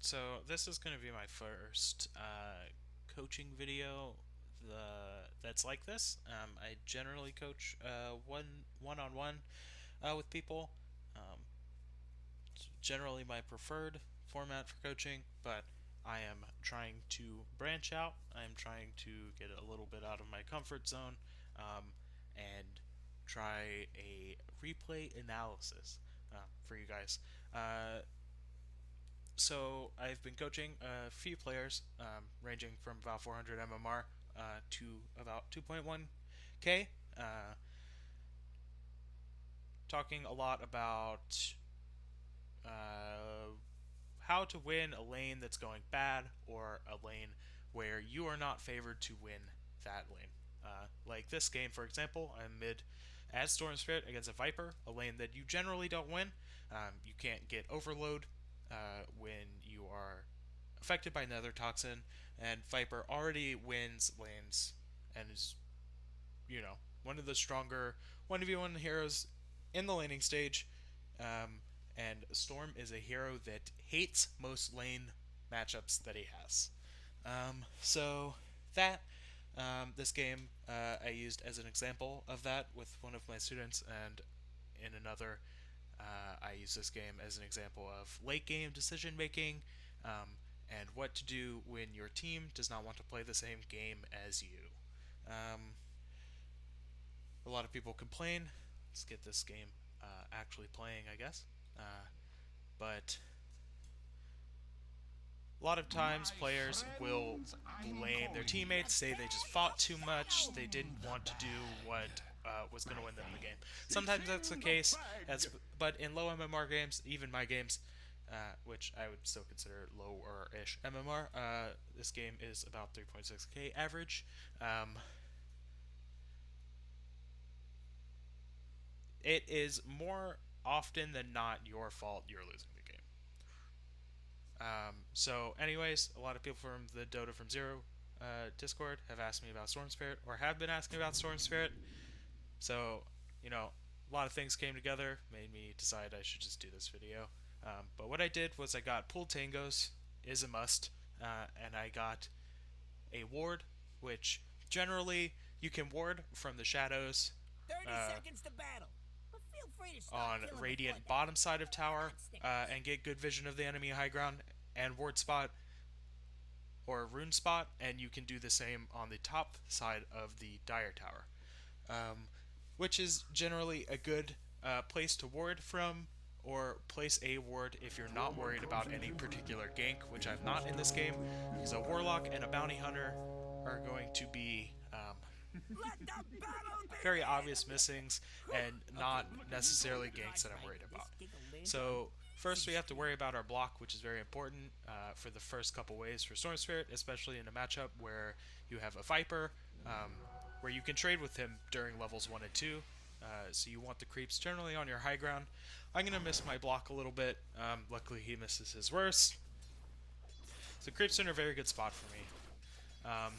So this is going to be my first coaching video that's like this. I generally coach one on one with people. Um, it's generally my preferred format for coaching, but I am trying to branch out. I am trying to get a little bit out of my comfort zone and try a replay analysis for you guys. So I've been coaching a few players, ranging from about 400 MMR to about 2.1K, talking a lot about uh, how to win a lane that's going bad or a lane where you are not favored to win that lane. Like this game, for example, I'm mid as Storm Spirit against a Viper, a lane that you generally don't win. You can't get overload when you are affected by Nether Toxin, and Viper already wins lanes and is, one of the stronger 1v1 heroes in the laning stage. Um, and Storm is a hero that hates most lane matchups that he has. So that this game I used as an example of that with one of my students, and in another, I use this game as an example of late game decision making and what to do when your team does not want to play the same game as you. Um, a lot of people complain. Let's get this game actually playing, I guess. But a lot of times My players will friends, I'm blame their calling the teammates, say they just fought too much, they didn't want to do what was going to win them the game. It's Sometimes that's the in the case, bag. but in low MMR games, even my games, which I would still consider lower-ish MMR, this game is about 3.6k average. It is more often than not your fault you're losing the game. Anyways, a lot of people from the Dota from Zero Discord have asked me about Storm Spirit, or have been asking about Storm Spirit. So, a lot of things came together, made me decide I should just do this video. But what I did was I got Pool Tangos, is a must, and I got a ward, which generally you can ward from the shadows 30 uh, seconds to battle. But feel free to start on killing before Radiant that. bottom side of tower Stickers. and get good vision of the enemy high ground and ward spot or rune spot, and you can do the same on the top side of the Dire Tower, um, which is generally a good place to ward from, or place a ward if you're not Drama worried comes about in any different particular gank, which I'm flavors. not in this game, because a Warlock and a Bounty Hunter are going to be Let the battle very begin! obvious missings and Okay, not look at me go. necessarily ganks that I'm worried This about. giggle lantern So first we have to worry about our block, which is very important for the first couple waves for Storm Spirit, especially in a matchup where you have a Viper, where you can trade with him during levels 1 and 2. So you want the creeps generally on your high ground. I'm going to miss my block a little bit. Luckily he misses his worst. So creeps are in a very good spot for me. Um,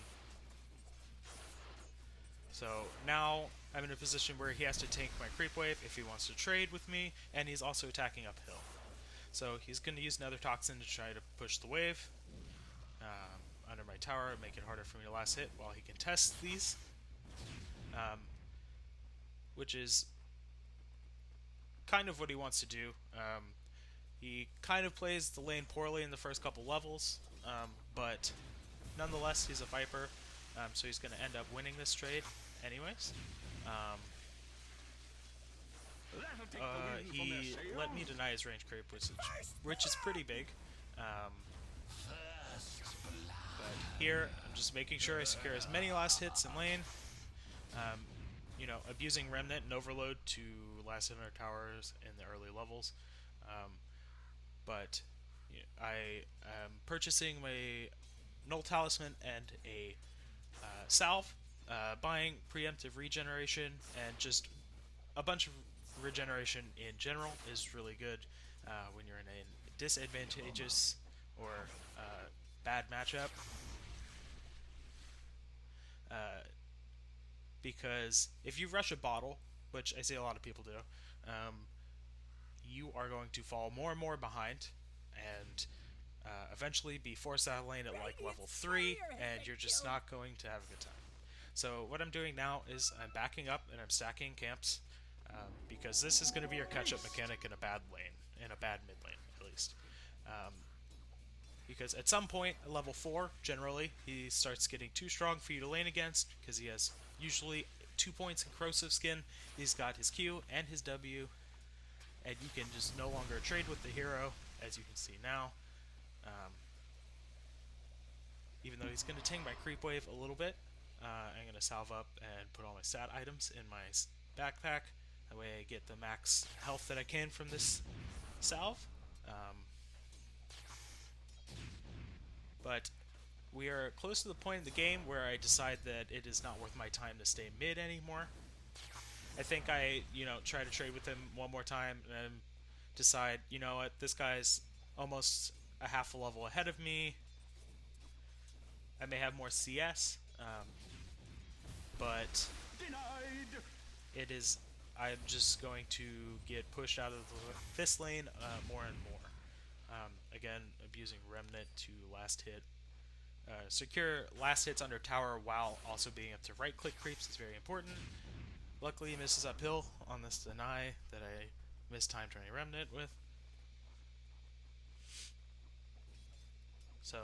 So now I'm in a position where he has to tank my creep wave if he wants to trade with me, and he's also attacking uphill. So he's going to use Nether Toxin to try to push the wave under my tower and make it harder for me to last hit while he contests these, um, which is kind of what he wants to do. He kind of plays the lane poorly in the first couple levels, but nonetheless, he's a Viper, so he's going to end up winning this trade anyways. Um, That'll take the wind from their he let me sails. deny his range creep, which is pretty big. Um, but here, I'm just making sure I secure as many last hits in lane. Um, abusing Remnant and Overload to last hit our towers in the early levels. Um, but I am purchasing my Null Talisman and a Salve, buying preemptive regeneration, and just a bunch of regeneration in general is really good when you're in a disadvantageous or bad matchup. Uh, because if you rush a bottle, which I see a lot of people do, um, you are going to fall more and more behind, and eventually be forced out of lane at like level 3, and you're just not going to have a good time. So what I'm doing now is I'm backing up and I'm stacking camps, because this is going to be your catch-up mechanic in a bad lane, in a bad mid lane at least. Because at some point, at level 4, generally, he starts getting too strong for you to lane against, because he has usually 2 points in corrosive skin, he's got his Q and his W, and you can just no longer trade with the hero, as you can see now. Even though he's going to ting my creep wave a little bit, I'm going to salve up and put all my stat items in my backpack. That way I get the max health that I can from this salve. But we are close to the point in the game where I decide that it is not worth my time to stay mid anymore. I think I, try to trade with him one more time and decide, you know what, this guy's almost a half a level ahead of me. I may have more CS, but I'm just going to get pushed out of this lane more and more. Again, abusing Remnant to last hit. Secure last hits under tower while also being able to right click creeps is very important. Luckily he misses uphill on this deny that I missed time turning Remnant with. So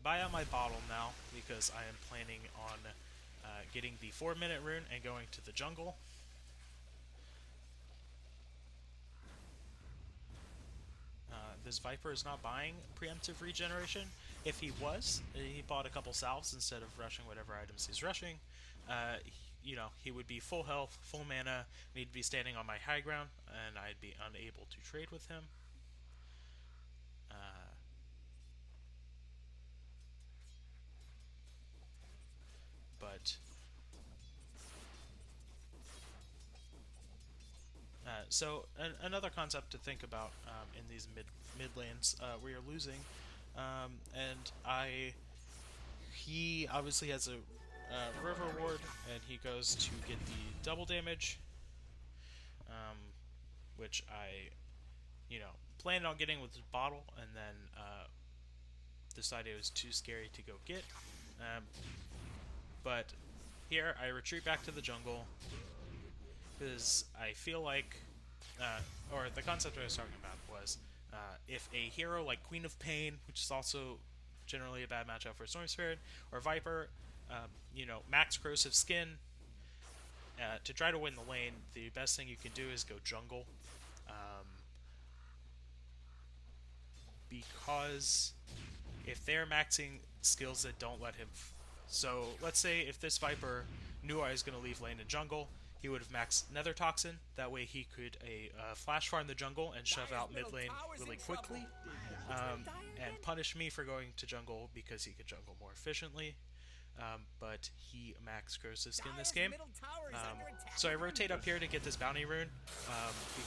buy out my bottle now because I am planning on getting the 4-minute rune and going to the jungle. This Viper is not buying preemptive regeneration. If he was, he bought a couple salves instead of rushing whatever items he's rushing. He would be full health, full mana, and he'd be standing on my high ground, and I'd be unable to trade with him. Another concept to think about in these mid lanes, where you're losing, he obviously has a river ward, and he goes to get the double damage, which I, planned on getting with the bottle, and then decided it was too scary to go get. But here I retreat back to the jungle because I feel like, or the concept I was talking about was, if a hero like Queen of Pain, which is also generally a bad matchup for Storm Spirit, or Viper, max corrosive skin, to try to win the lane, the best thing you can do is go jungle. Because if they're maxing skills that don't let him... So, let's say if this Viper knew I was going to leave lane in jungle, he would have maxed Nether Toxin. That way he could flash farm the jungle and shove out mid lane really quickly. And punish me for going to jungle because he could jungle more efficiently. But he maxed corrosive skin this game. So I rotate up here to get this bounty rune,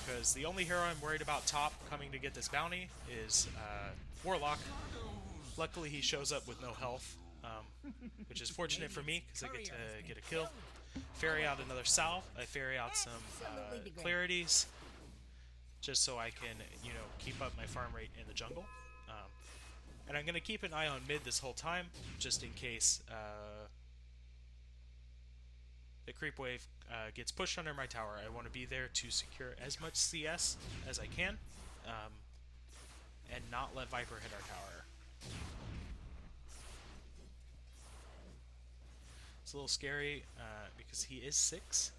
because the only hero I'm worried about top coming to get this bounty is Warlock. Luckily he shows up with no health, which is fortunate for me because I get to get a kill. Ferry out another salve. I ferry out some clarities, just so I can, keep up my farm rate in the jungle. And I'm going to keep an eye on mid this whole time, just in case the creep wave gets pushed under my tower. I want to be there to secure as much CS as I can, and not let Viper hit our tower. It's a little scary because he is 6,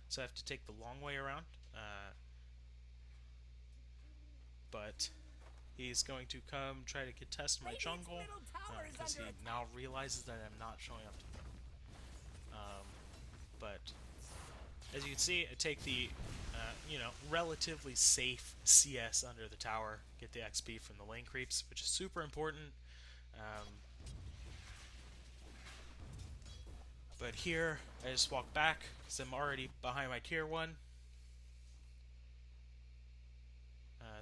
so I have to take the long way around. But he's going to come try to contest my jungle because he now realizes that I'm not showing up to him. But as you can see, I take the relatively safe CS under the tower, get the XP from the lane creeps, which is super important. But here, I just walk back because I'm already behind my tier 1.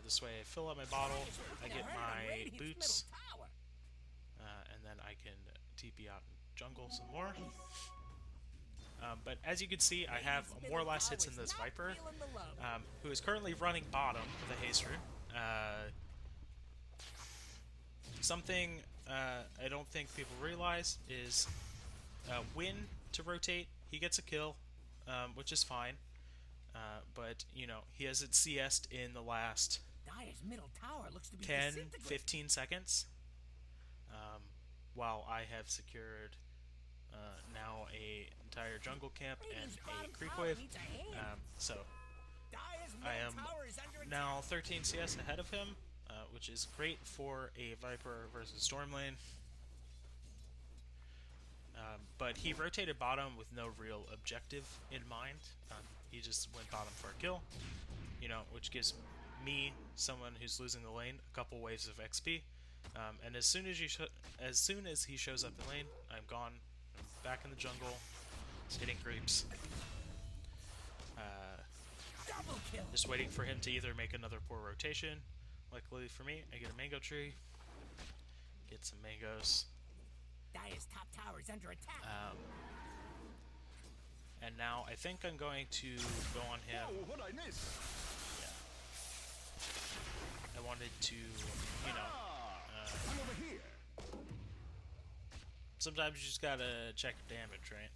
This way I fill up my bottle, I get my boots, and then I can TP out and jungle some more. But as you can see, I have more last hits in this Viper, who is currently running bottom with a haste rune. something I don't think people realize is Win to rotate, he gets a kill, which is fine. But, you know, he hasn't CS'd in the last Dire's middle tower looks to be 10, disintegrating. 15 seconds. While I have secured now a entire jungle camp and a creep wave. So Dire's I middle am tower is under attack. now 13 CS ahead of him, which is great for a Viper versus Storm lane. But he rotated bottom with no real objective in mind. He just went bottom for a kill, you know, which gives me, someone who's losing the lane, a couple waves of XP. And as soon as he shows up in lane, I'm gone. I'm back in the jungle, hitting creeps. Double kill. Just waiting for him to either make another poor rotation. Luckily for me, I get a mango tree, get some mangoes. Dire's top tower is under attack. And now I think I'm going to go on him. Oh, what I miss? Yeah. I wanted to, you know, I'm over here. sometimes you just gotta check your damage, right?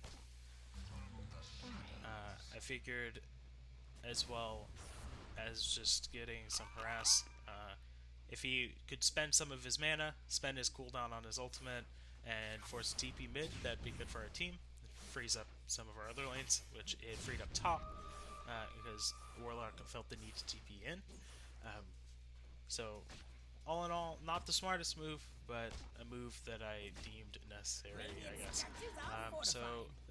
I figured, as well as just getting some harass, if he could spend some of his mana, spend his cooldown on his ultimate, and force a TP mid, that'd be good for our team. It frees up some of our other lanes, which it freed up top, because Warlock felt the need to TP in. So, all in all, not the smartest move, but a move that I deemed necessary, I guess. So,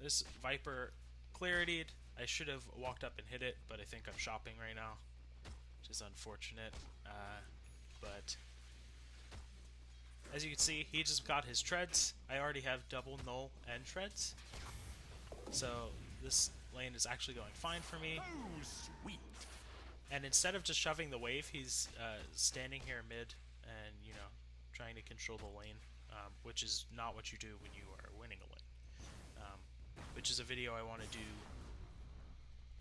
this Viper claritied. I should have walked up and hit it, but I think I'm shopping right now, which is unfortunate. But as you can see, he just got his treads. I already have double null and treads, so this lane is actually going fine for me. Oh, sweet. And instead of just shoving the wave, he's standing here mid and, you know, trying to control the lane, which is not what you do when you are winning a lane. Which is a video I want to do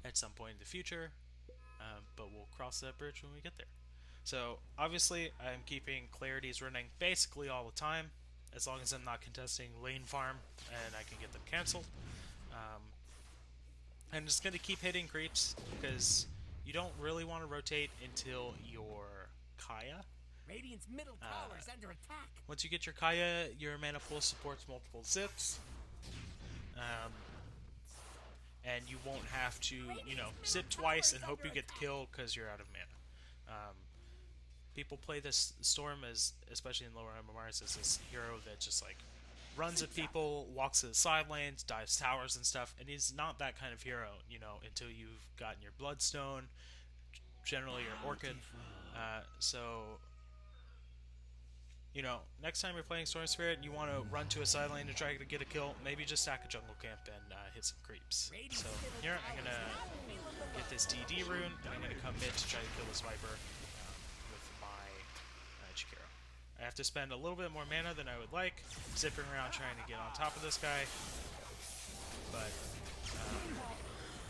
at some point in the future, but we'll cross that bridge when we get there. So obviously I'm keeping clarities running basically all the time, as long as I'm not contesting lane farm and I can get them cancelled. I'm just going to keep hitting creeps, because you don't really want to rotate until your Kaya. Radiant's middle tower is under attack. Once you get your Kaya, your mana pool supports multiple zips. And you won't have to, you know, zip twice and hope you get the kill because you're out of mana. People play this Storm as, especially in lower MMRs, as this hero that just like runs at people, walks to the side lanes, dives towers and stuff, and he's not that kind of hero, you know, until you've gotten your Bloodstone, generally your Orchid. So, you know, next time you're playing Storm Spirit and you want to run to a side lane to try to get a kill, maybe just stack a jungle camp and hit some creeps. So here I'm going to get this DD rune, and I'm going to come mid to try to kill this Viper with my Chikara. I have to spend a little bit more mana than I would like, zipping around trying to get on top of this guy, but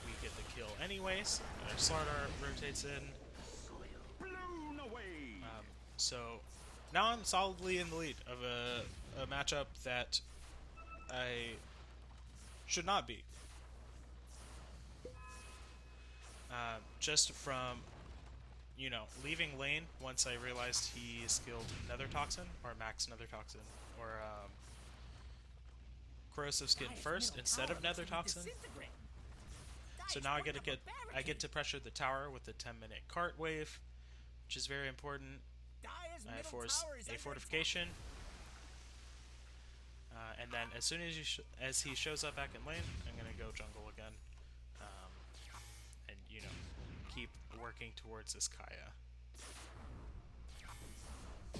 we get the kill anyways. Our Slardar rotates in. Blown away. So now I'm solidly in the lead of a matchup that I should not be. Just from, you know, leaving lane once I realized he skilled Nether Toxin, or Max Nether Toxin, or Corrosive Skin first instead of Nether Toxin. So now I get to pressure the tower with the 10-minute cart wave, which is very important. I force a fortification, and then as soon as he shows up back in lane, I'm gonna go jungle again, and you know, keep working towards this Kaya. I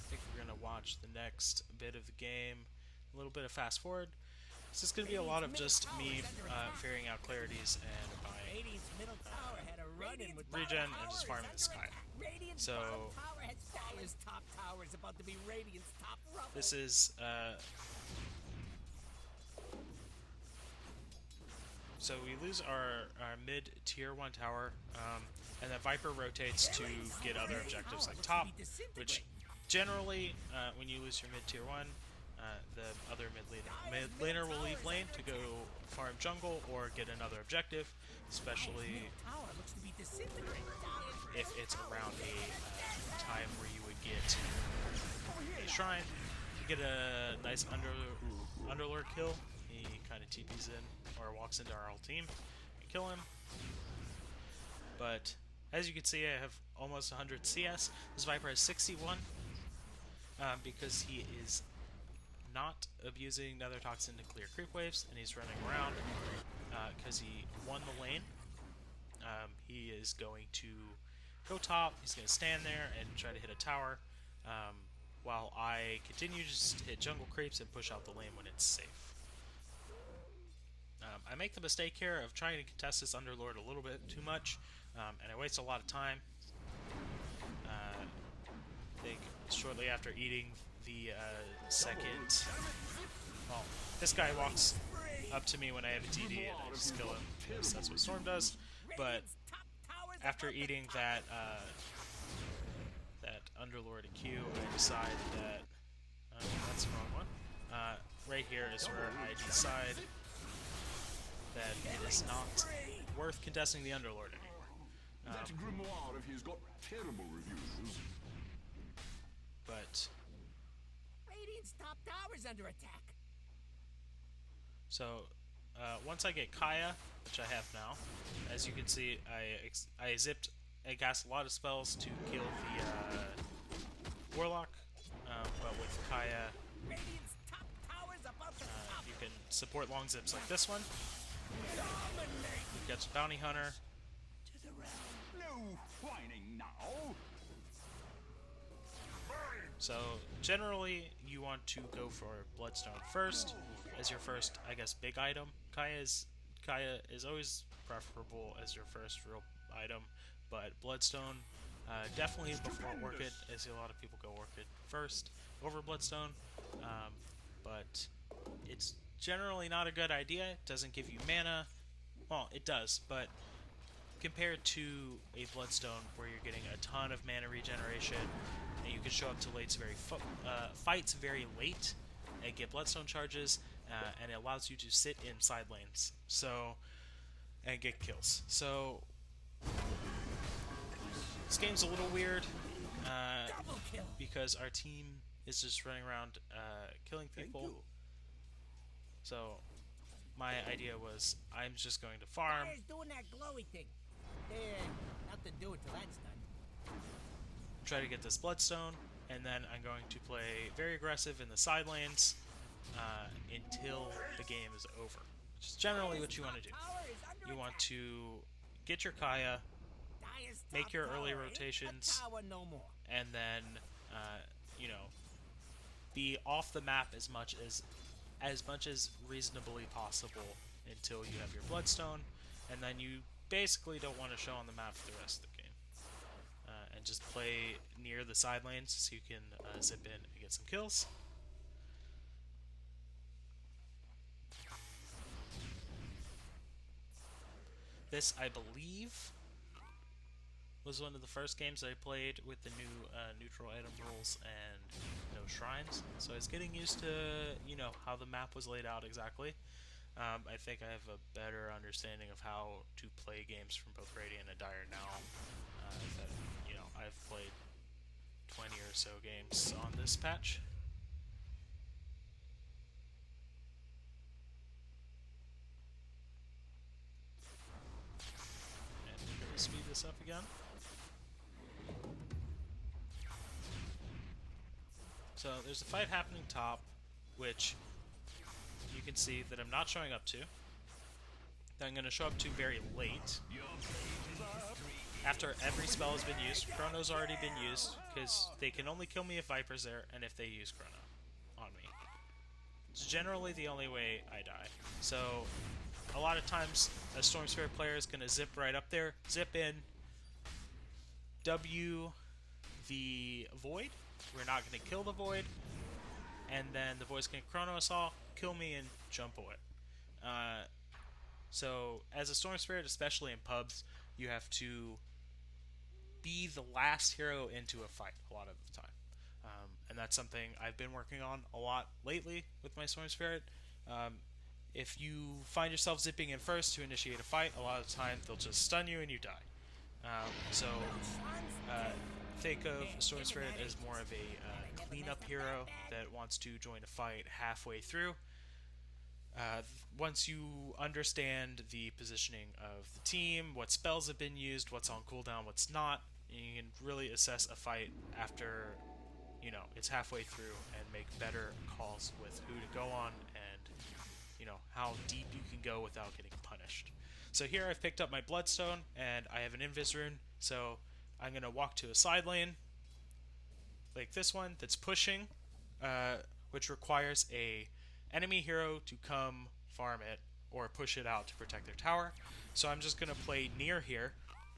think we're gonna watch the next bit of the game, a little bit of fast forward. This is gonna be a lot of just me figuring out clarities and buying regen and just farming this Kaya. So this is so we lose our mid tier 1 tower, and then Viper rotates to get other objectives like top, which generally, when you lose your mid tier 1, the other mid laner will leave lane to go farm jungle or get another objective, especially Tower looks to be disintegrating. if it's around a time where you would get a shrine. You get a nice underlord kill. He kind of TPs in or walks into our whole team and kill him. But as you can see, I have almost 100 CS. This Viper has 61 because he is not abusing Nether Toxin to clear creep waves, and he's running around because he won the lane. He is going to go top. He's going to stand there and try to hit a tower, while I continue to just hit jungle creeps and push out the lane when it's safe. I make the mistake here of trying to contest this Underlord a little bit too much, and I waste a lot of time. I think shortly after eating the second... Well, this guy walks up to me when I have a TD and I just kill him, because that's what Storm does. But after eating that that Underlord Q, I decide that... that's the wrong one. Right here is where I decide that it is not worth contesting the Underlord anymore. That grimoire of his got terrible reviews. But Radiant's top tower's under attack. so once I get Kaya, which I have now, as you can see, I zipped and cast a lot of spells to kill the Warlock, but with Kaya, Radiant's top tower's about to top. you can support long zips like this one. Gets Bounty Hunter. No whining now. So generally, you want to go for Bloodstone first as your first, I guess, big item. Kaya is always preferable as your first real item, but Bloodstone definitely before Orchid, as a lot of people go Orchid first over Bloodstone, but it's generally not a good idea. It doesn't give you mana. Well, it does, but compared to a Bloodstone where you're getting a ton of mana regeneration, and you can show up to fights very late and get Bloodstone charges, and it allows you to sit in side lanes and get kills. So this game's a little weird Double kill. because our team is just running around killing people. So my idea was I'm just going to farm, Fire's doing that glowy thing. Nothing to do until that's done. try to get this Bloodstone, and then I'm going to play very aggressive in the side lanes until the game is over. Which is generally what you want to do. Tower is under You want attack. to get your Kaya, Dire's make top your early tower ain't a rotations, tower no more. and then be off the map as much as reasonably possible until you have your Bloodstone, and then you basically don't want to show on the map for the rest of the game, and just play near the side lanes so you can zip in and get some kills. This, I believe, was one of the first games I played with the new neutral item rules and no shrines. So I was getting used to, how the map was laid out exactly. I think I have a better understanding of how to play games from both Radiant and Dire now. I've played 20 or so games on this patch. And we're going to speed this up again. So there's a fight happening top, which you can see that I'm not showing up to. That I'm going to show up to very late. After every spell has been used. Chrono's already been used, because they can only kill me if Viper's there, and if they use Chrono on me. It's generally the only way I die. So, a lot of times, a Storm Spirit player is going to zip right up there, zip in, W the Void. We're not going to kill the Void, and then the Void's going to Chrono us all, kill me, and jump away. So, as a Storm Spirit, especially in pubs, you have to be the last hero into a fight a lot of the time. And that's something I've been working on a lot lately with my Storm Spirit. Um, if you find yourself zipping in first to initiate a fight, a lot of the time they'll just stun you and you die. So think of Storm Spirit as more of a cleanup hero that wants to join a fight halfway through. Once you understand the positioning of the team, what spells have been used, what's on cooldown, what's not, you can really assess a fight after it's halfway through and make better calls with who to go on and how deep you can go without getting punished. So here I've picked up my Bloodstone and I have an Invis rune, so I'm gonna walk to a side lane like this one that's pushing, which requires a enemy hero to come farm it or push it out to protect their tower. So I'm just gonna play near here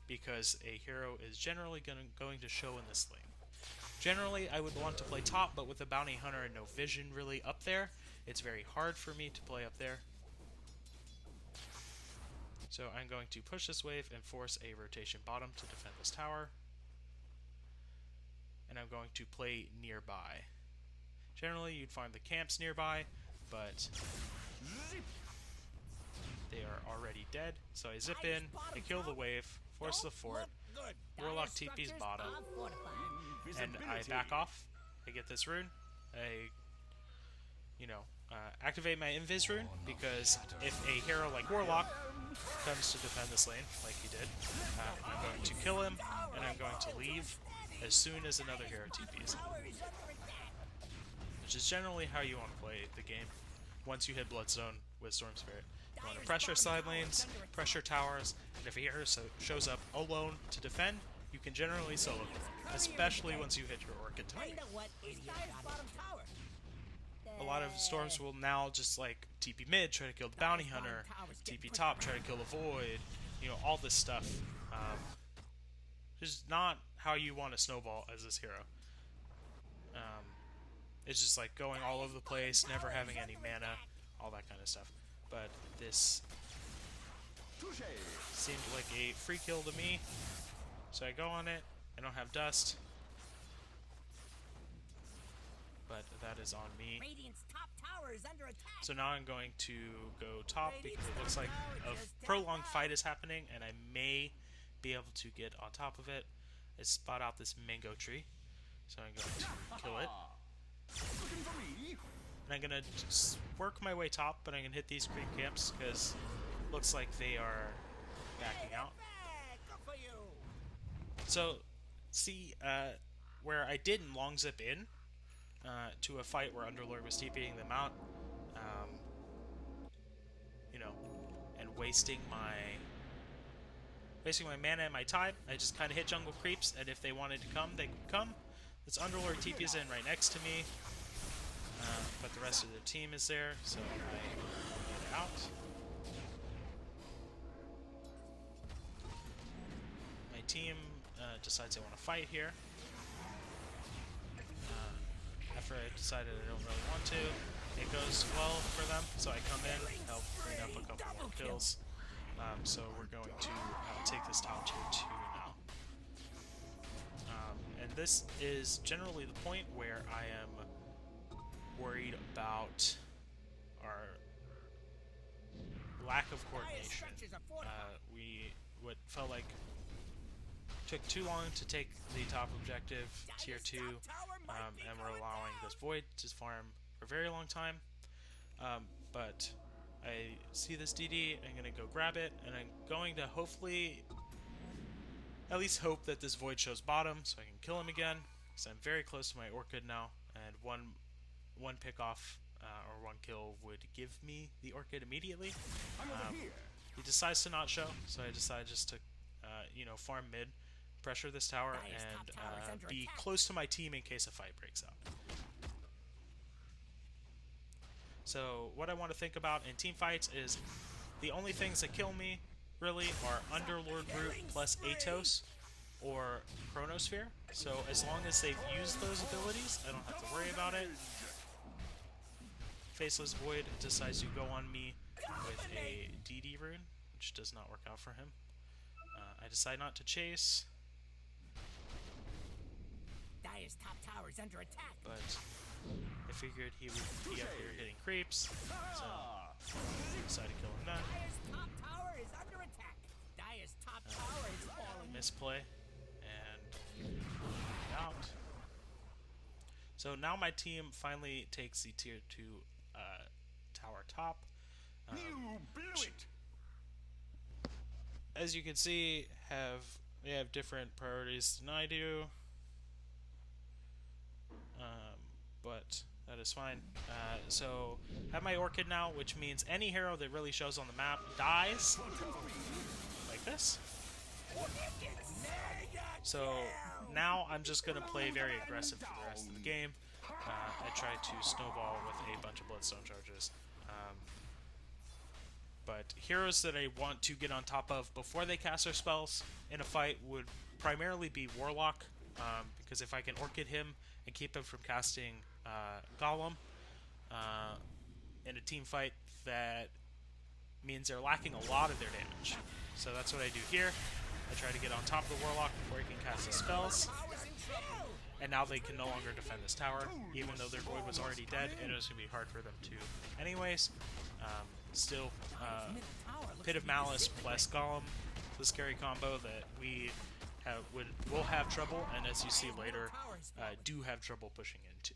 because a hero is generally going to show in this lane. Generally, I would want to play top, but with a bounty hunter and no vision really up there, it's very hard for me to play up there. So I'm going to push this wave and force a rotation bottom to defend this tower. And I'm going to play nearby. Generally, you'd find the camps nearby, but they are already dead. So I zip in, I kill the wave, force the fort, Warlock TP's bottom, and I back off. I get this rune. I, activate my Invis rune, because if a hero like Warlock comes to defend this lane, like he did, I'm going to kill him, and I'm going to leave as soon as another hero TPs. Which is generally how you want to play the game once you hit Bloodstone with Storm Spirit. You want to pressure side lanes, pressure towers, and if a hero shows up alone to defend, you can generally solo them, especially once you hit your Orchid type. A lot of Storms will now just like TP mid, try to kill the Bounty Hunter, TP top, try to kill the Void, all this stuff. This is not how you want to snowball as this hero. It's just like going all over the place, never having any mana, all that kind of stuff. But this seemed like a free kill to me, so I go on it. I don't have dust, but that is on me. So now I'm going to go top because it looks like a prolonged fight is happening, and I may be able to get on top of it. I spot out this mango tree, so I'm going to kill it. And I'm gonna just work my way top, but I'm gonna hit these creep camps because it looks like they are backing out. So, see, where I didn't long zip in to a fight where Underlord was TPing them out, and wasting my mana and my time, I just kind of hit jungle creeps, and if they wanted to come, they could come. This Underlord TP's in right next to me, but the rest of the team is there, so I get out. My team decides they want to fight here. After I decided I don't really want to, it goes well for them, so I come in, help clean up a couple more kills. So we're going to take this top tier 2 now. And this is generally the point where I am worried about our lack of coordination. What felt like took too long to take the top objective, tier 2, and we're allowing this Void to farm for a very long time. But I see this DD, I'm going to go grab it, and I'm going to hopefully at least hope that this Void shows bottom so I can kill him again, because I'm very close to my Orchid now, and one pick off or one kill would give me the Orchid immediately. He decides to not show, so I decide just to farm mid, pressure this tower, and be close to my team in case a fight breaks out. So what I want to think about in team fights is the only things that kill me really are Underlord Root plus Atos or Chronosphere. So as long as they've used those abilities, I don't have to worry about it. Faceless Void decides to go on me with a DD rune, which does not work out for him. I decide not to chase. tower is under attack. but I figured he would be up here hitting creeps, so decided to kill him then. Dire's top tower is under attack. Dire's top tower is falling. Misplay, and out. So now my team finally takes the tier 2 tower top. You blew it! As you can see, they have different priorities than I do, but that is fine. So have my Orchid now, which means any hero that really shows on the map dies, like this. So now I'm just gonna play very aggressive for the rest of the game. I try to snowball with a bunch of Bloodstone charges. But heroes that I want to get on top of before they cast their spells in a fight would primarily be Warlock, because if I can Orchid him and keep him from casting Golem in a team fight, that means they're lacking a lot of their damage. So that's what I do here. I try to get on top of the Warlock before he can cast his spells. And now they can no longer defend this tower, even though their Void was already dead, and it was going to be hard for them to anyways. Still, Pit of Malice plus Golem, the scary combo that we will have trouble, and as you see later, do have trouble pushing into.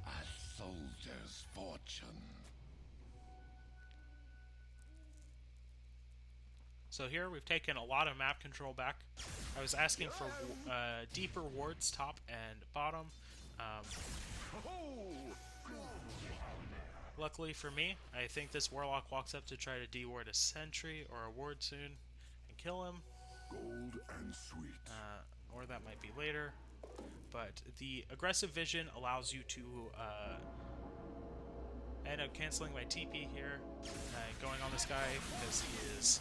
A soldier's fortune. So here we've taken a lot of map control back. I was asking for deeper wards top and bottom. Luckily for me, I think this Warlock walks up to try to de-ward a sentry or a ward soon and kill him. Gold and sweet. Or that might be later. But the aggressive vision allows you to end up canceling my TP here, going on this guy because he is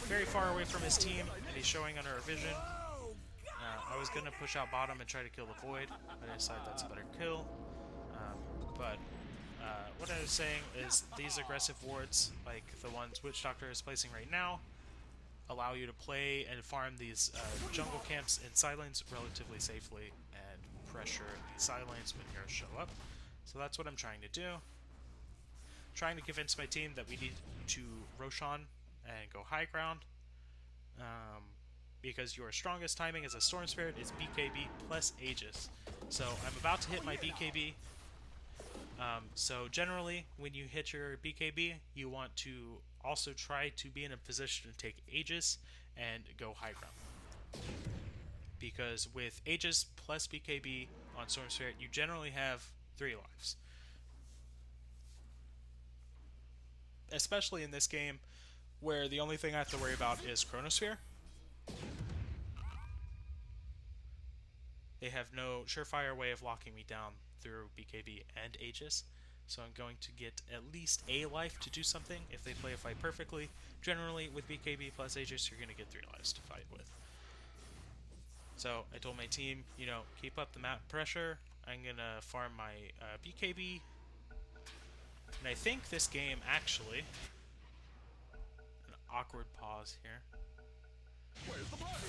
very far away from his team and he's showing under our vision. I was going to push out bottom and try to kill the Void, but I decided that's a better kill. But what I was saying is these aggressive wards, like the ones Witch Doctor is placing right now, allow you to play and farm these jungle camps in side lanes relatively safely and pressure the side lanes when heroes show up. So that's what I'm trying to do. Trying to convince my team that we need to Roshan and go high ground. Because your strongest timing as a Storm Spirit is BKB plus Aegis. So I'm about to hit my BKB. So generally, when you hit your BKB, you want to also try to be in a position to take Aegis and go high ground. Because with Aegis plus BKB on Storm Spirit, you generally have 3 lives. Especially in this game, where the only thing I have to worry about is Chronosphere. They have no surefire way of locking me down through BKB and Aegis, so I'm going to get at least a life to do something if they play a fight perfectly. Generally, with BKB plus Aegis, you're going to get 3 lives to fight with. So I told my team, you know, keep up the map pressure. I'm going to farm my BKB. And I think this game actually... An awkward pause here. Where's the party?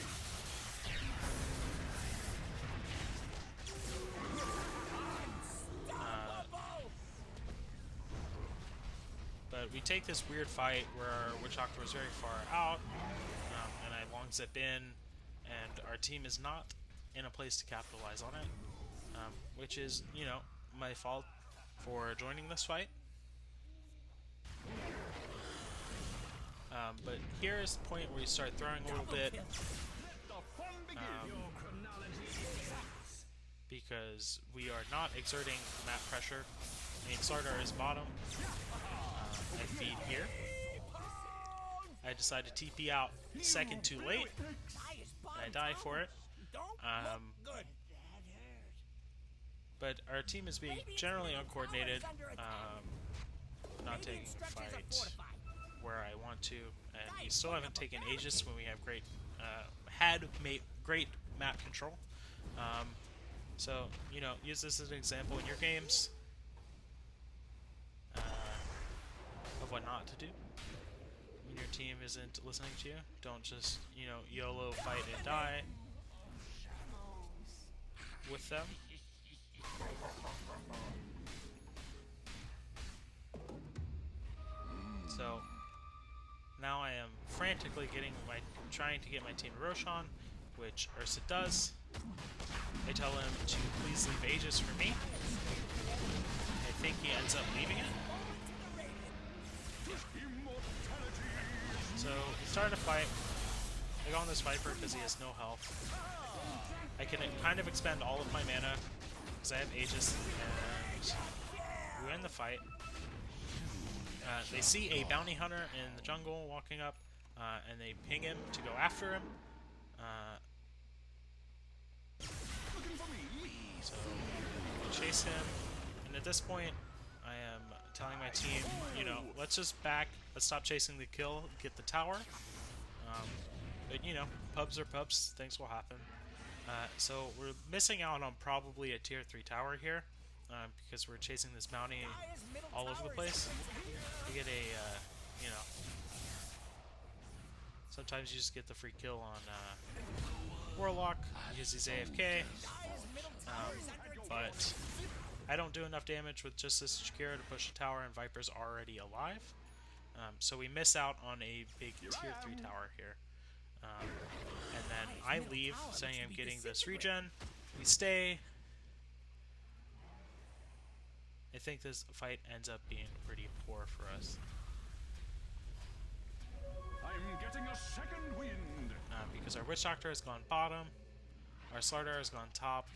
But we take this weird fight where Witch Doctor is very far out, and I long zip in, and our team is not in a place to capitalize on it, which is, you know, my fault for joining this fight. But here is the point where you start throwing a little bit, because we are not exerting map pressure. Main Slardar is bottom. I feed here. I decide to TP out a second too late, and I die for it. But our team is being generally uncoordinated, not taking a fight where I want to, and we still haven't taken Aegis when we have great, great map control. So, you know, use this as an example in your games of what not to do. when your team isn't listening to you. Don't just, you know, YOLO fight and die with them. So now I am frantically trying to get my team to Roshan, which Ursa does. I tell him to please leave Aegis for me. I think he ends up leaving it. So he's starting to fight. I go on this Viper because he has no health. I can kind of expend all of my mana because I have Aegis, and we win the fight. They see a bounty hunter in the jungle walking up, and they ping him to go after him. So we chase him, and at this point, I am telling my team, you know, let's just back, let's stop chasing the kill, get the tower. But you know, pubs are pubs, things will happen. So we're missing out on probably a tier 3 tower here, because we're chasing this bounty all over the place. You get a, you know, sometimes you just get the free kill on Warlock because he's AFK, but I don't do enough damage with just this Shakira to push a tower, and Viper's already alive. So we miss out on a big tier 3 tower here. And then I leave, saying I'm getting this regen. We stay. I think this fight ends up being pretty poor for us. I'm getting a second wind. Because our Witch Doctor has gone bottom, our Slardar has gone top,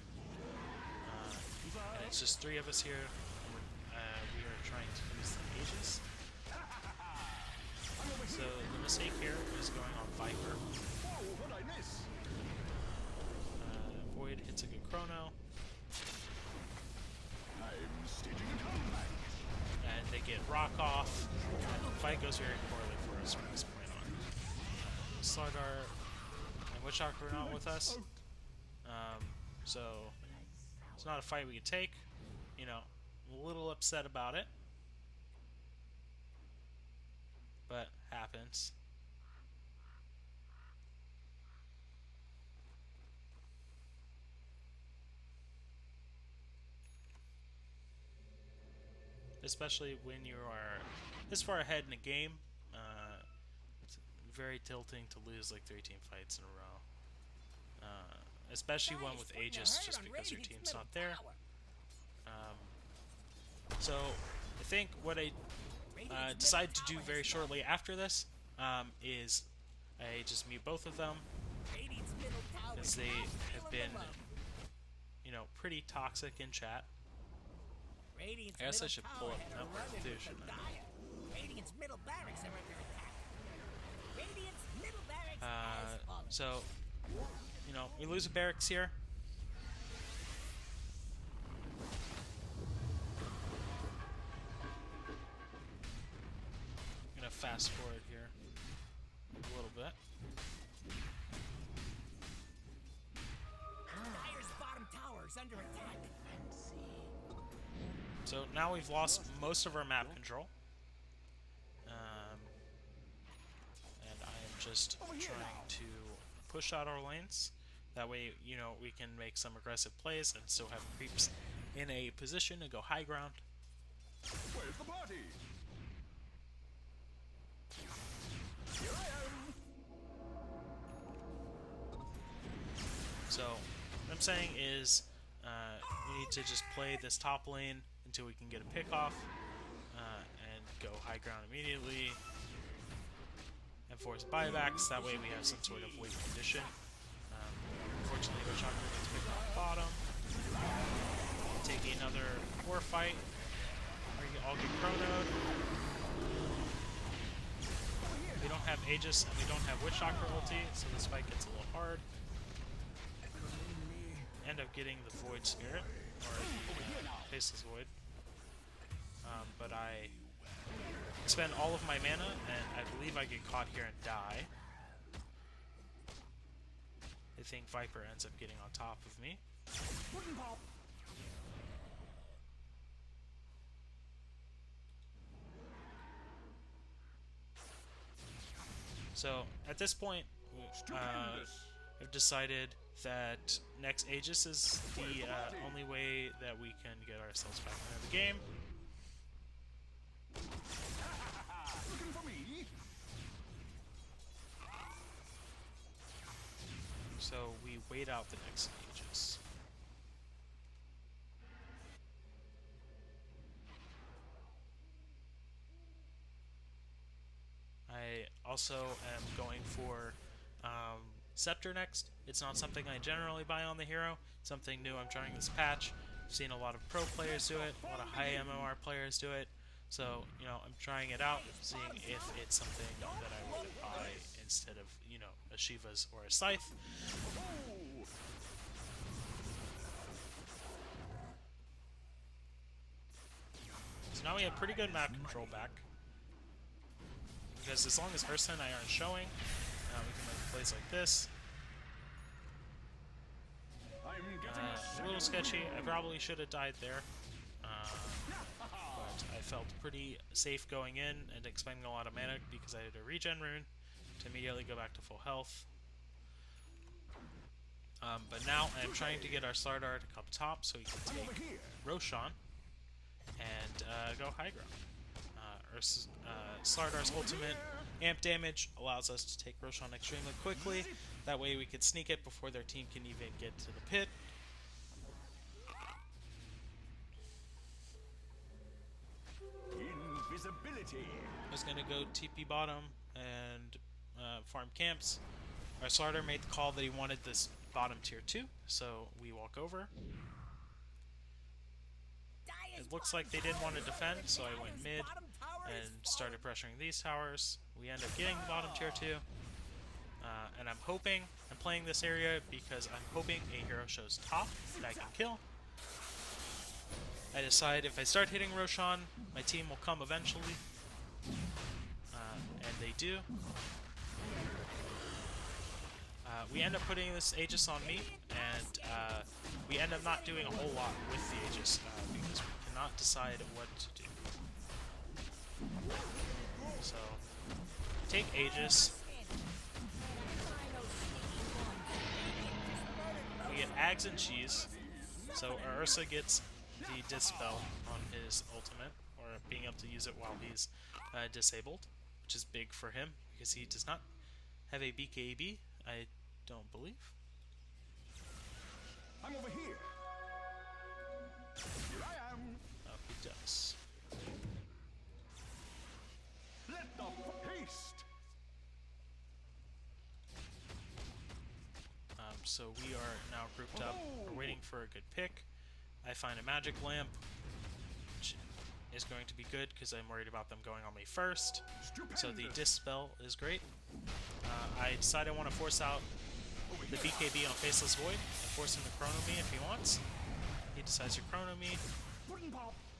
and it's just 3 of us here. We are trying to use the Aegis. So the mistake here is going on Viper. Void hits a good chrono. I'm staging a comeback. And they get rock off. And the fight goes very poorly for us from this point on. Slardar and Witch Doctor are not with us. So it's not a fight we can take. You know, I'm a little upset about it. But happens. Especially when you are this far ahead in a game, it's very tilting to lose like 3 team fights in a row. Especially one with Aegis, just because your team's not there. So I think what I decide to do very shortly after this is I just mute both of them, because they have been, you know, pretty toxic in chat. I guess I should pull up network too, shouldn't I? So, you know, we lose a barracks here. I'm gonna fast forward here a little bit. Dire's bottom tower is under attack. So now we've lost most of our map control. And I am just trying to push out our lanes. That way, you know, we can make some aggressive plays and still have creeps in a position to go high ground. Where's the party? Here I am. So what I'm saying is we need to just play this top lane until we can get a pick off and go high ground immediately and force buybacks. That way we have some sort of win condition. Unfortunately, Witch Doctor gets picked off bottom. Taking another war fight. I'll get chronoed. We don't have Aegis and we don't have Witch Doctor ulti, so this fight gets a little hard. End up getting the Void Spirit, or the Faceless Void. But I expend all of my mana, and I believe I get caught here and die. I think Viper ends up getting on top of me. So at this point, Stupendous. I've decided that next Aegis is the only way that we can get ourselves back into the game. Looking for me? So we wait out the next Aegis. I also am going for Scepter next. It's not something I generally buy on the hero. It's something new I'm trying this patch. I've seen a lot of pro players do it, a lot of high MMR players do it. So, you know, I'm trying it out, seeing if it's something that I would buy instead of, you know, a Shiva's or a Scythe. So now we have pretty good map control back. Because as long as Ursa and I aren't showing, we can make plays like this. I'm getting A little sketchy. I probably should have died there. But I felt pretty safe going in and expending a lot of mana because I had a regen rune to immediately go back to full health. But now I'm trying to get our Slardar to come top so he can over take here. Roshan and go high ground. Slardar's ultimate amp damage allows us to take Roshan extremely quickly. That way we can sneak it before their team can even get to the pit. Invisibility. I was going to go TP bottom and farm camps. Our Slardar made the call that he wanted this bottom tier 2, so we walk over. It looks like they didn't want to defend, so I went mid and started pressuring these towers. We end up getting the bottom tier 2. And I'm playing this area because I'm hoping a hero shows top that I can kill. I decide if I start hitting Roshan, my team will come eventually. And they do. We end up putting this Aegis on me, and we end up not doing a whole lot with the Aegis because we cannot decide what to do. So, take Aegis. We get Ags and Cheese, so our Ursa gets the Dispel on his ultimate, or being able to use it while he's disabled, which is big for him because he does not have a BKB, I don't believe. I'm over here. Here I am. Oh, he does. Let the haste. So we are now grouped up. We're waiting for a good pick. I find a magic lamp, which is going to be good because I'm worried about them going on me first. So the Dispel is great. I decide I want to force out the BKB on Faceless Void and force him to Chrono me if he wants. He decides to Chrono me,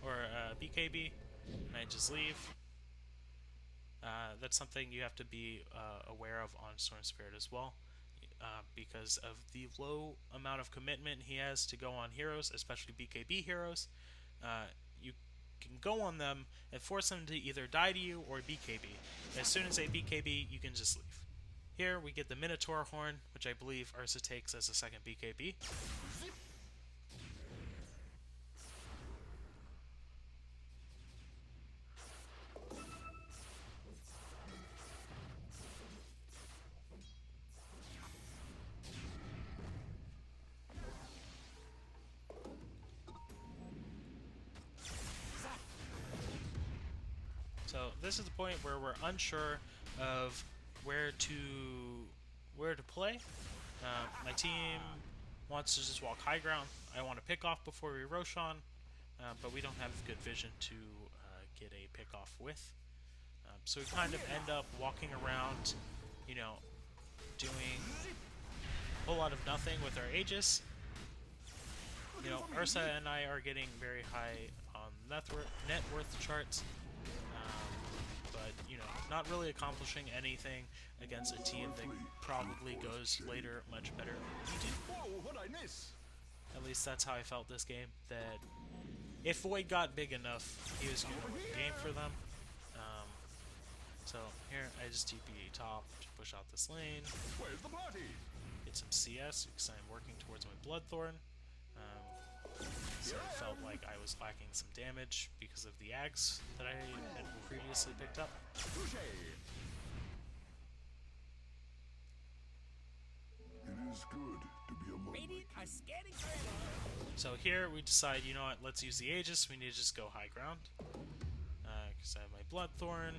or BKB, and I just leave. That's something you have to be aware of on Storm Spirit as well. Because of the low amount of commitment he has to go on heroes, especially BKB heroes, you can go on them and force them to either die to you or BKB. As soon as they BKB, you can just leave. Here we get the Minotaur Horn, which I believe Ursa takes as a second BKB. So this is the point where we're unsure of where to play. My team wants to just walk high ground. I want to pick off before we Roshan, but we don't have good vision to get a pick off with. So we kind of end up walking around, you know, doing a whole lot of nothing with our Aegis. You know, Ursa and I are getting very high on net worth charts. But, you know, not really accomplishing anything against a team that probably goes later much better than we do. Whoa, what'd I miss? At least that's how I felt this game, that if Void got big enough, he was going to win the game for them. So here I just TP top to push out this lane, Where's the party? get some CS because I'm working towards my Bloodthorn. So it felt like I was lacking some damage because of the Ags that I had previously picked up. Touché. It is good to be alone. Radiant are scanning for enemy. So here we decide, you know what, let's use the Aegis. We need to just go high ground. Because I have my Bloodthorn.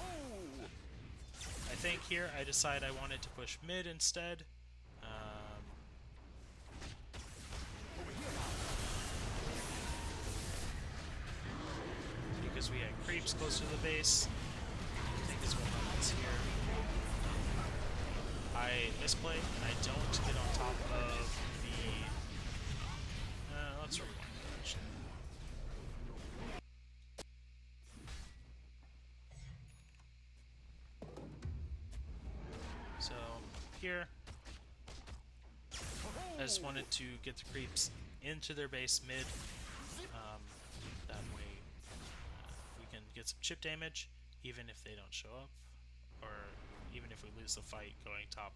Oh! I think here I decide I wanted to push mid instead. Because we had creeps close to the base. I think is what happens here. I misplay and I don't get on top of the... let's rewind that actually. So here, I just wanted to get the creeps into their base mid. That way we can get some chip damage, even if they don't show up, or even if we lose the fight going top.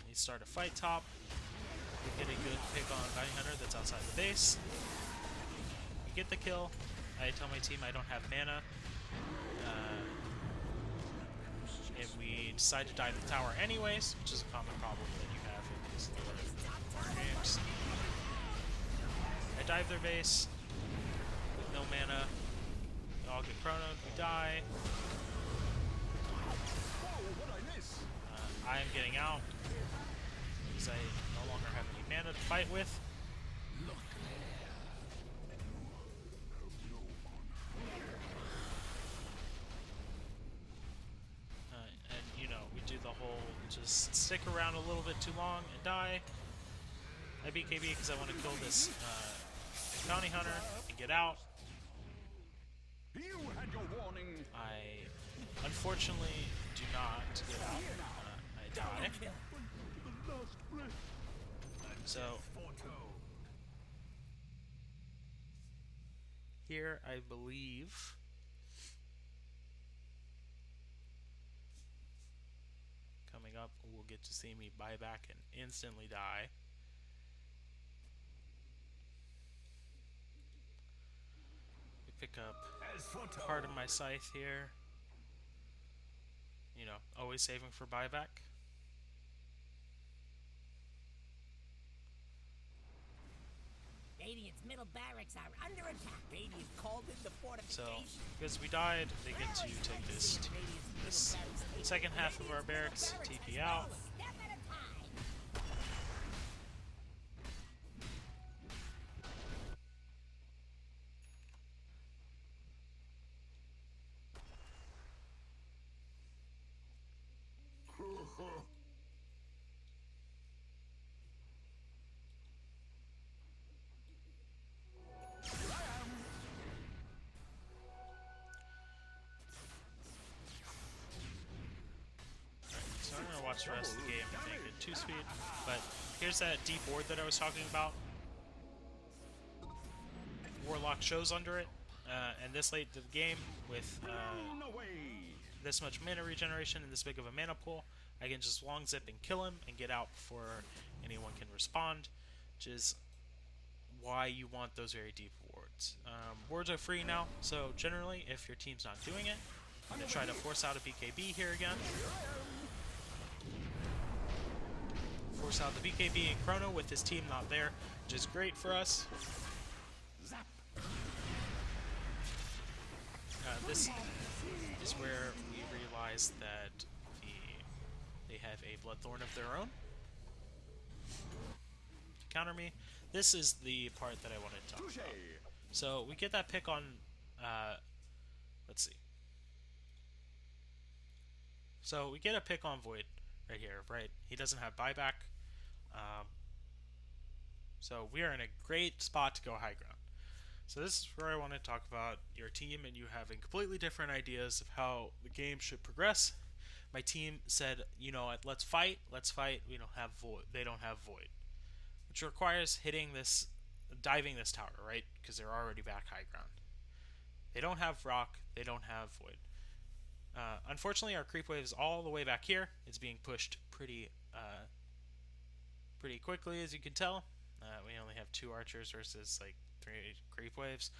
We start a fight top. We get a good pick on Bounty Hunter that's outside the base. We get the kill. I tell my team I don't have mana. And we decide to dive the tower anyways, which is a common problem that you have in these farm games. I dive their base with no mana. They all get chronoed, we die. Whoa, what'd I miss? I am getting out because I no longer have any mana to fight with. And you know, we do the whole just stick around a little bit too long and die. I beat KB because I want to kill this bounty hunter and get out. You had your warning. I unfortunately do not get out. I die. So here I believe coming up we'll get to see me buy back and instantly die. We pick up part of my scythe here. You know, always saving for buyback. Radiant's middle barracks are under attack. Radiant called in the So, fortification. because we died, they get to take this second half of our barracks, TP out. Step at a time. So I'm gonna watch the rest of the game, I think, at 2 speed. But here's that deep ward that I was talking about. Warlock shows under it, and this late to the game with Blown away. this much mana regeneration and this big of a mana pool, I can just long zip and kill him and get out before anyone can respond, which is why you want those very deep wards. Wards are free now, so generally, if your team's not doing it, I'm going to try to force out a BKB here again. Force out the BKB and Chrono with his team not there, which is great for us. Zap. This is where we realize that they have a Bloodthorn of their own to counter me. This is the part that I wanted to talk Touché. about. So we get that pick on, let's see. So we get a pick on Void right here, right? He doesn't have buyback. So we are in a great spot to go high ground. So this is where I want to talk about your team and you having completely different ideas of how the game should progress. My team said, you know what, let's fight. We don't have Void. They don't have Void, which requires hitting this, diving this tower, right? Because they're already back high ground. They don't have rock. They don't have void. Unfortunately, our creep wave is all the way back here. It's being pushed pretty quickly, as you can tell. We only have 2 archers versus like 3 creep waves.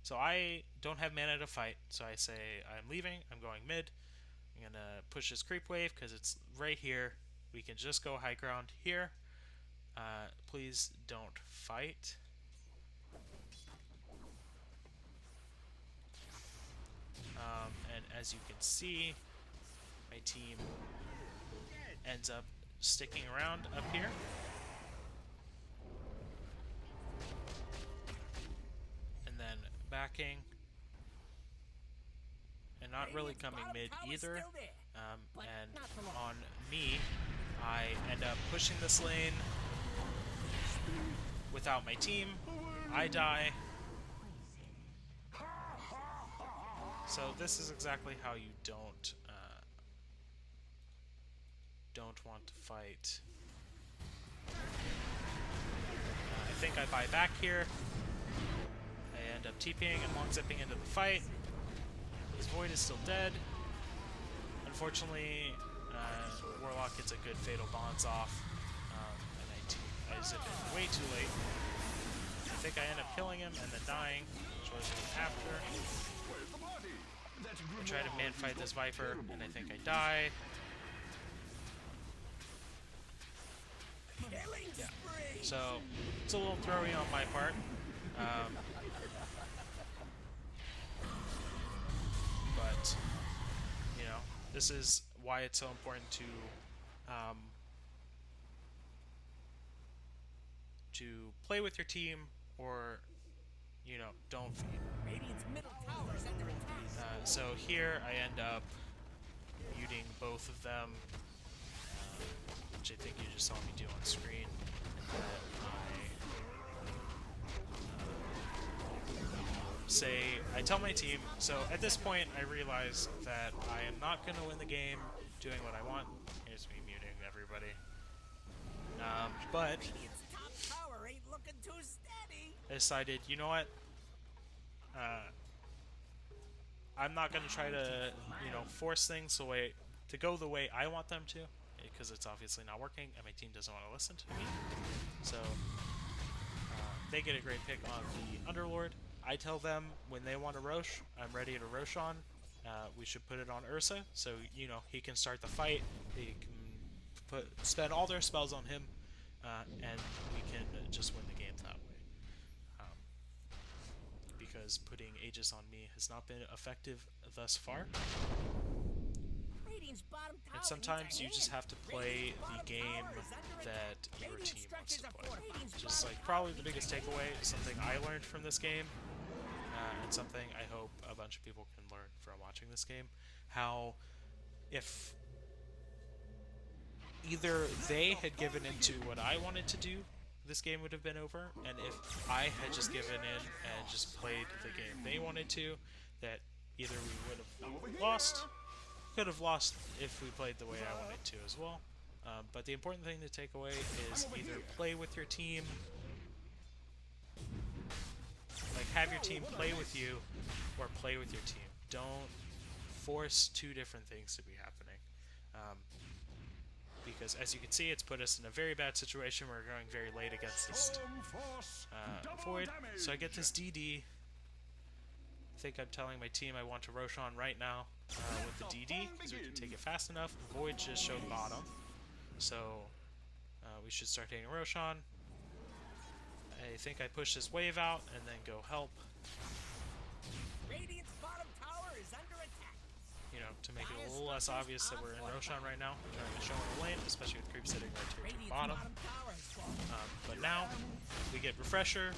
So I don't have mana to fight. So I say I'm leaving. I'm going mid. I'm gonna push this creep wave because it's right here. We can just go high ground here. Please don't fight. And as you can see, my team ends up sticking around up here. And then backing. And not really coming mid either. And on me, I end up pushing this lane without my team. I die. So this is exactly how you don't want to fight. I think I buy back here. I end up TPing and long zipping into the fight. His void is still dead. Unfortunately, Warlock gets a good fatal bonds off, and I zip in way too late. I think I end up killing him and then dying, which was after. I try to man fight this Viper, and I think I die. Yeah. So it's a little throwy on my part. But you know, this is why it's so important to play with your team, or you know, don't feed. Radiant's middle tower is under attack. So here I end up muting both of them, which I think you just saw me do on screen. And then I tell my team, so at this point I realize that I am not going to win the game doing what I want. Here's me muting everybody. But Radiant's top tower ain't looking too steady. I decided, you know what? I'm not going to try to, you know, force things to go the way I want them to, because it's obviously not working, and my team doesn't want to listen to me. So they get a great pick on the Underlord. I tell them when they want to Rosh, I'm ready to Rosh on. We should put it on Ursa, so you know he can start the fight. They can spend all their spells on him, and we can just win the game that way. Because putting Aegis on me has not been effective thus far. Radiant's bottom tower And sometimes you needs a just hand. have to play Radiant's the bottom game tower is under that attack. your Radiant team wants to structures are play. fortified. Just like Radiant's probably the bottom biggest needs a takeaway hand. is something I learned from this game, and something I hope a bunch of people can learn from watching this game. How if either they had given into what I wanted to do, this game would have been over, and if I had just given in and just played the game they wanted to, that either we would have lost, could have lost if we played the way I wanted to as well. But the important thing to take away is either play with your team, like have your team play with you, or play with your team. Don't force 2 different things to be happening. Because as you can see, it's put us in a very bad situation. We're going very late against this Void. So I get this DD. I think I'm telling my team I want to Roshan right now with the DD, because we can take it fast enough. Void just showed bottom. So we should start taking Roshan. I think I push this wave out and then go help. Radiant's bottom tower is under attack. You know, to make it a little less obvious that we're in Roshan right now. I'm trying to show in the lane, especially with creep sitting right here to the Radiant's bottom. tower has fallen. But now, we get Refresher,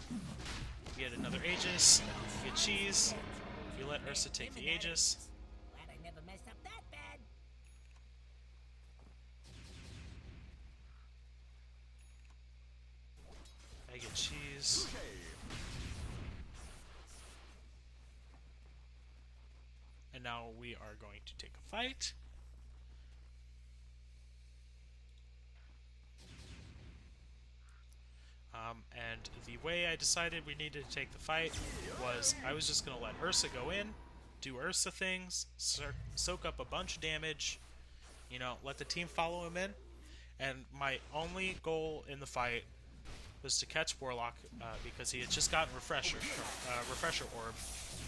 we get another Aegis, we get Cheese, we let Ursa take the Aegis. Glad I never messed up that bad. I get Cheese. And now we are going to take a fight. And the way I decided we needed to take the fight was I was just going to let Ursa go in, do Ursa things, soak up a bunch of damage, you know, let the team follow him in. And my only goal in the fight was to catch Warlock because he had just gotten refresher orb,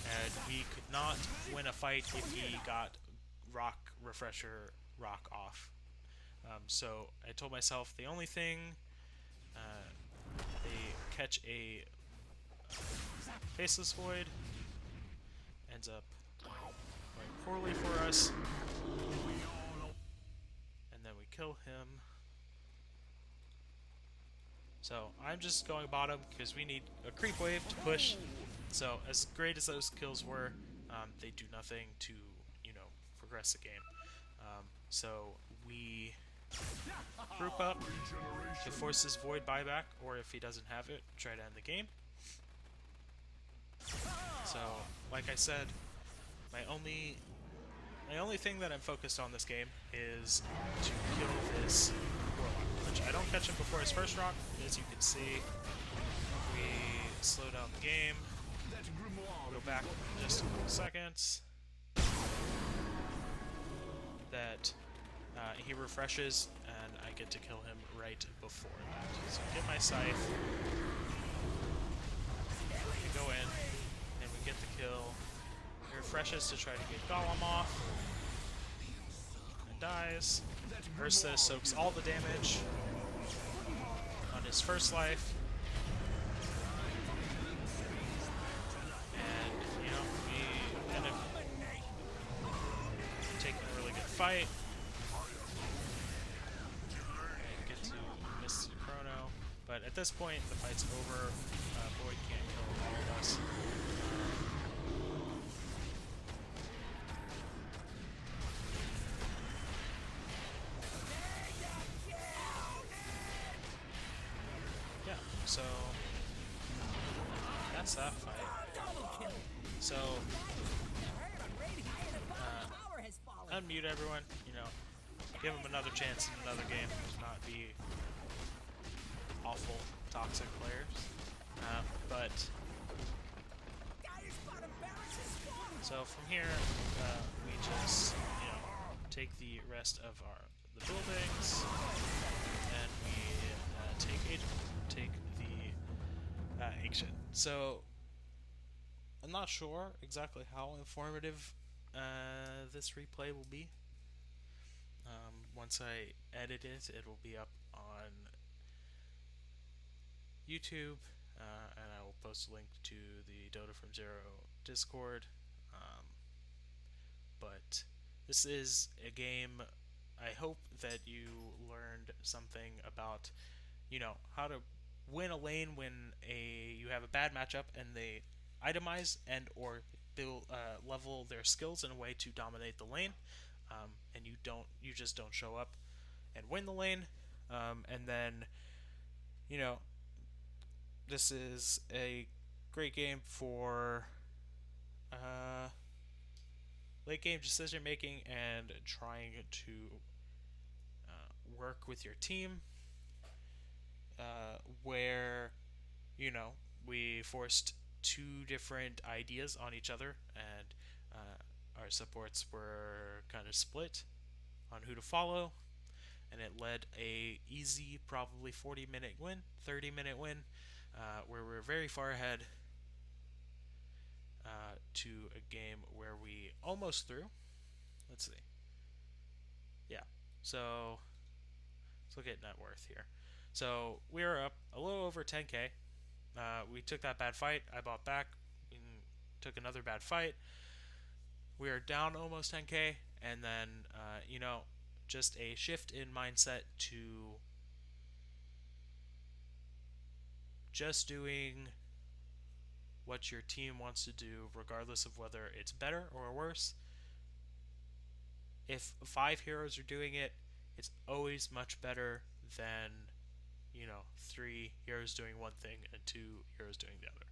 and he could not win a fight if he got refresher rock off. So I told myself the only thing they catch a Faceless Void ends up going poorly for us, and then we kill him. So I'm just going bottom because we need a creep wave to push. So as great as those kills were, they do nothing to, you know, progress the game. So we group up to force his Void buyback, or if he doesn't have it, try to end the game. So, like I said, my only thing that I'm focused on this game is to kill this Warlock, which I don't catch him before his first rock. As you can see, we slow down the game, go back in just a couple seconds, that he refreshes, and I get to kill him right before that. So get my scythe, we go in, and we get the kill. He refreshes to try to get Golem off, and dies. Ursa soaks all the damage on his first life, and you know, we end up taking a really good fight. And get to miss Chrono, but at this point the fight's over. Void can't kill all of us. Yeah, so that's that fight. So unmute everyone, you know, give them another chance in another game to not be awful, toxic players. But so from here, we just, you know, take the rest of the buildings, and we take the ancient. So I'm not sure exactly how informative this replay will be. Once I edit it, it will be up on YouTube, and I will post a link to the Dota from Zero Discord. But this is a game. I hope that you learned something about, you know, how to win a lane when you have a bad matchup and they itemize and or build level their skills in a way to dominate the lane, and you just don't show up and win the lane, and then, you know, this is a great game for late game decision making and trying to work with your team, where, you know, we forced two different ideas on each other, and our supports were kind of split on who to follow, and it led a easy, probably 40-minute win, 30-minute win, where we're very far ahead, to a game where we almost threw. Let's see. Yeah, so let's look at net worth here. So we are up a little over 10k. We took that bad fight. I bought back and took another bad fight. We are down almost 10k, and then you know, just a shift in mindset to just doing what your team wants to do, regardless of whether it's better or worse. If 5 heroes are doing it, it's always much better than, you know, 3 heroes doing one thing and 2 heroes doing the other.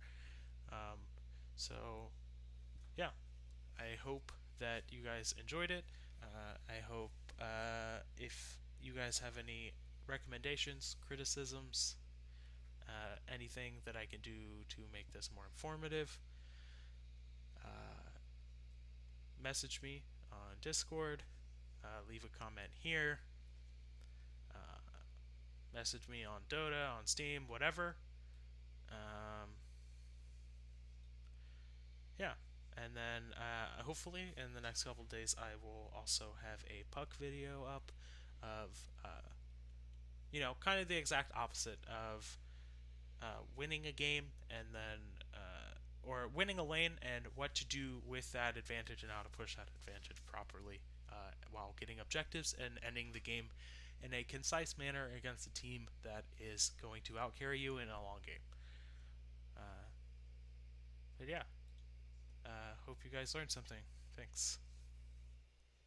So yeah, I hope that you guys enjoyed it. I hope if you guys have any recommendations, criticisms, anything that I can do to make this more informative, message me on Discord, leave a comment here, message me on Dota, on Steam, whatever. Yeah, and then hopefully in the next couple days I will also have a puck video up of kind of the exact opposite of winning a game and then or winning a lane and what to do with that advantage and how to push that advantage properly while getting objectives and ending the game in a concise manner against a team that is going to outcarry you in a long game. But yeah, hope you guys learned something. Thanks.